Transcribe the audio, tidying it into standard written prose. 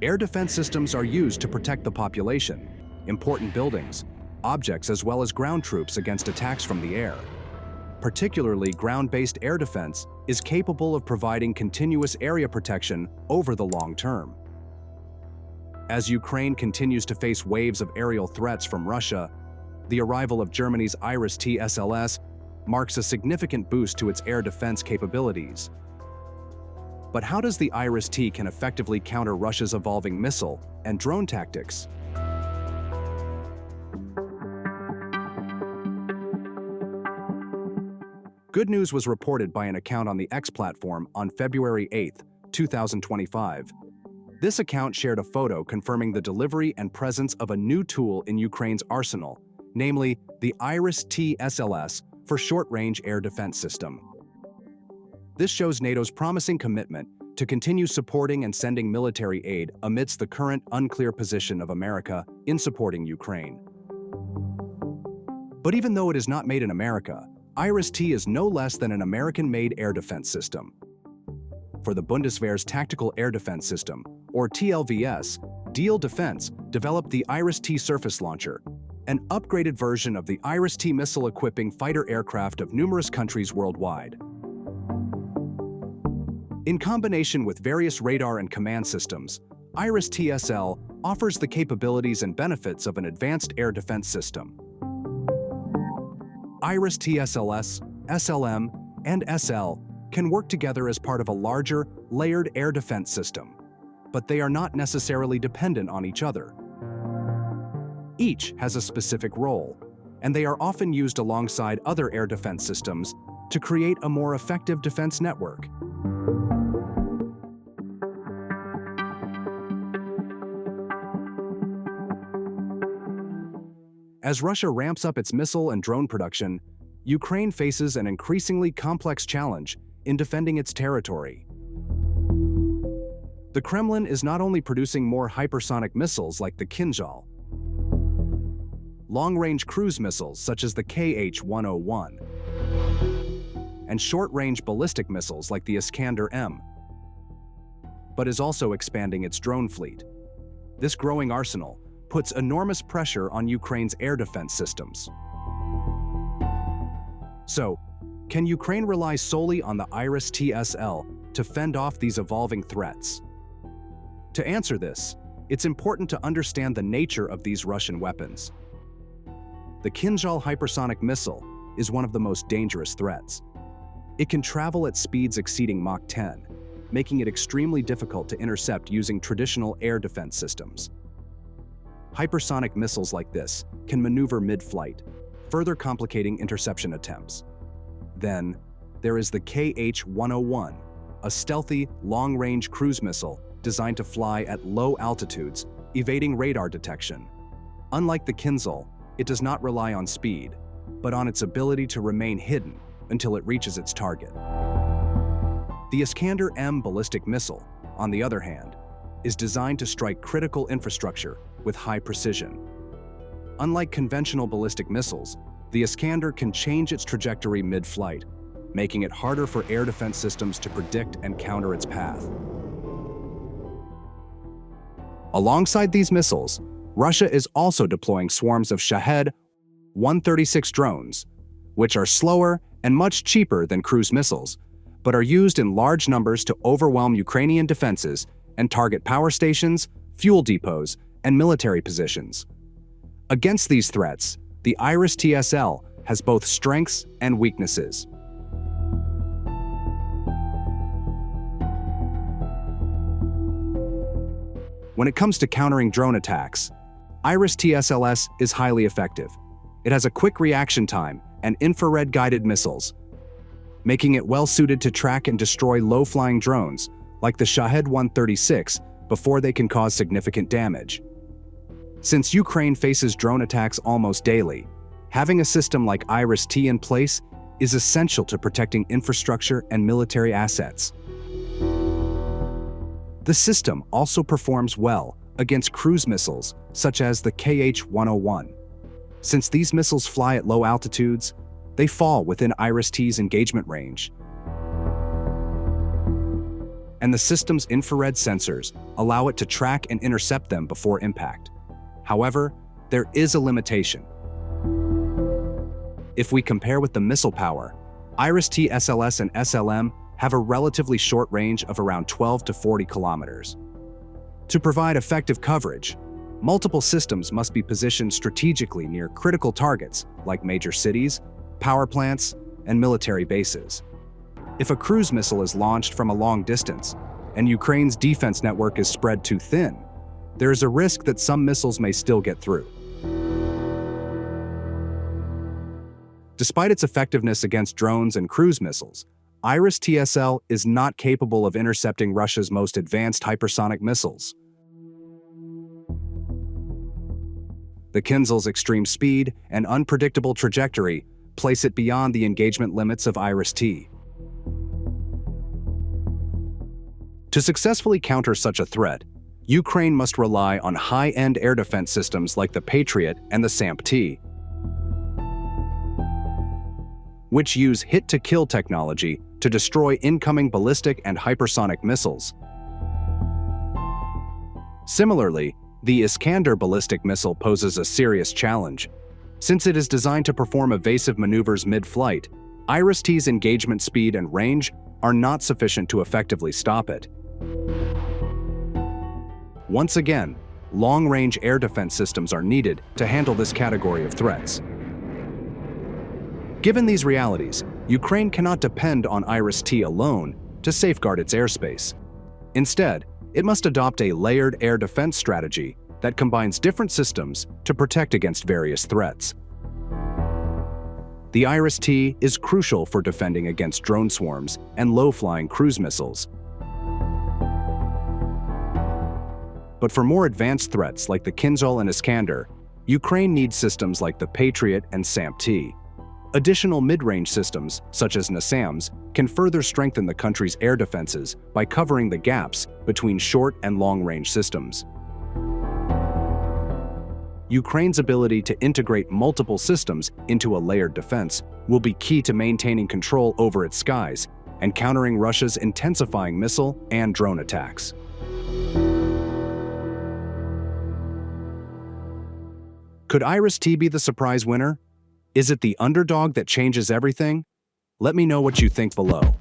Air defense systems are used to protect the population, important buildings, objects, as well as ground troops against attacks from the air. Particularly, ground-based air defense is capable of providing continuous area protection over the long term. As Ukraine continues to face waves of aerial threats from Russia, the arrival of Germany's Iris-T SLS marks a significant boost to its air defense capabilities. But how does the Iris-T can effectively counter Russia's evolving missile and drone tactics? Good news was reported by an account on the X platform on February 8, 2025. This account shared a photo confirming the delivery and presence of a new tool in Ukraine's arsenal, namely the Iris-T SLS for short-range air defense system. This shows NATO's promising commitment to continue supporting and sending military aid amidst the current unclear position of America in supporting Ukraine. But even though it is not made in America, Iris-T is no less than an American-made air defense system. For the Bundeswehr's Tactical Air Defense System, or TLVS, Diehl Defense developed the Iris-T surface launcher, an upgraded version of the Iris-T missile equipping fighter aircraft of numerous countries worldwide. In combination with various radar and command systems, Iris-T SL offers the capabilities and benefits of an advanced air defense system. Iris-T SLS, SLM, and SL can work together as part of a larger, layered air defense system, but they are not necessarily dependent on each other. Each has a specific role, and they are often used alongside other air defense systems to create a more effective defense network. As Russia ramps up its missile and drone production, Ukraine faces an increasingly complex challenge in defending its territory. The Kremlin is not only producing more hypersonic missiles like the Kinzhal, long-range cruise missiles such as the Kh-101, and short-range ballistic missiles like the Iskander-M, but is also expanding its drone fleet. This growing arsenal puts enormous pressure on Ukraine's air defense systems. So, can Ukraine rely solely on the Iris-T SL to fend off these evolving threats? To answer this, it's important to understand the nature of these Russian weapons. The Kinzhal hypersonic missile is one of the most dangerous threats. It can travel at speeds exceeding Mach 10, making it extremely difficult to intercept using traditional air defense systems. Hypersonic missiles like this can maneuver mid-flight, further complicating interception attempts. Then, there is the Kh-101, a stealthy, long-range cruise missile designed to fly at low altitudes, evading radar detection. Unlike the Kinzhal, it does not rely on speed, but on its ability to remain hidden until it reaches its target. The Iskander-M ballistic missile, on the other hand, is designed to strike critical infrastructure with high precision. Unlike conventional ballistic missiles, the Iskander can change its trajectory mid-flight, making it harder for air defense systems to predict and counter its path. Alongside these missiles, Russia is also deploying swarms of Shahed 136 drones, which are slower and much cheaper than cruise missiles, but are used in large numbers to overwhelm Ukrainian defenses and target power stations, fuel depots, and military positions. Against these threats, the Iris-T SL has both strengths and weaknesses. When it comes to countering drone attacks, Iris-T SLS is highly effective. It has a quick reaction time and infrared-guided missiles, making it well-suited to track and destroy low-flying drones like the Shahed 136 before they can cause significant damage. Since Ukraine faces drone attacks almost daily, having a system like Iris-T in place is essential to protecting infrastructure and military assets. The system also performs well against cruise missiles such as the Kh-101. Since these missiles fly at low altitudes, they fall within Iris-T's engagement range. and the system's infrared sensors allow it to track and intercept them before impact. However, there is a limitation. If we compare with the missile power, IRIS-T SLS and SLM have a relatively short range of around 12 to 40 kilometers. To provide effective coverage, multiple systems must be positioned strategically near critical targets like major cities, power plants, and military bases. If a cruise missile is launched from a long distance and Ukraine's defense network is spread too thin, there is a risk that some missiles may still get through. Despite its effectiveness against drones and cruise missiles, IRIS-TSL is not capable of intercepting Russia's most advanced hypersonic missiles. The Kinzhal's extreme speed and unpredictable trajectory place it beyond the engagement limits of IRIS-T. To successfully counter such a threat, Ukraine must rely on high-end air defense systems like the Patriot and the SAMP-T, which use hit-to-kill technology to destroy incoming ballistic and hypersonic missiles. Similarly, the Iskander ballistic missile poses a serious challenge. Since it is designed to perform evasive maneuvers mid-flight, IRIS-T's engagement speed and range are not sufficient to effectively stop it. Once again, long-range air defense systems are needed to handle this category of threats. Given these realities, Ukraine cannot depend on IRIS-T alone to safeguard its airspace. Instead, it must adopt a layered air defense strategy that combines different systems to protect against various threats. The IRIS-T is crucial for defending against drone swarms and low-flying cruise missiles. But for more advanced threats like the Kinzhal and Iskander, Ukraine needs systems like the Patriot and SAMP-T. Additional mid-range systems, such as NASAMS, can further strengthen the country's air defenses by covering the gaps between short and long-range systems. Ukraine's ability to integrate multiple systems into a layered defense will be key to maintaining control over its skies and countering Russia's intensifying missile and drone attacks. Could IRIS-T be the surprise winner? Is it the underdog that changes everything? Let me know what you think below.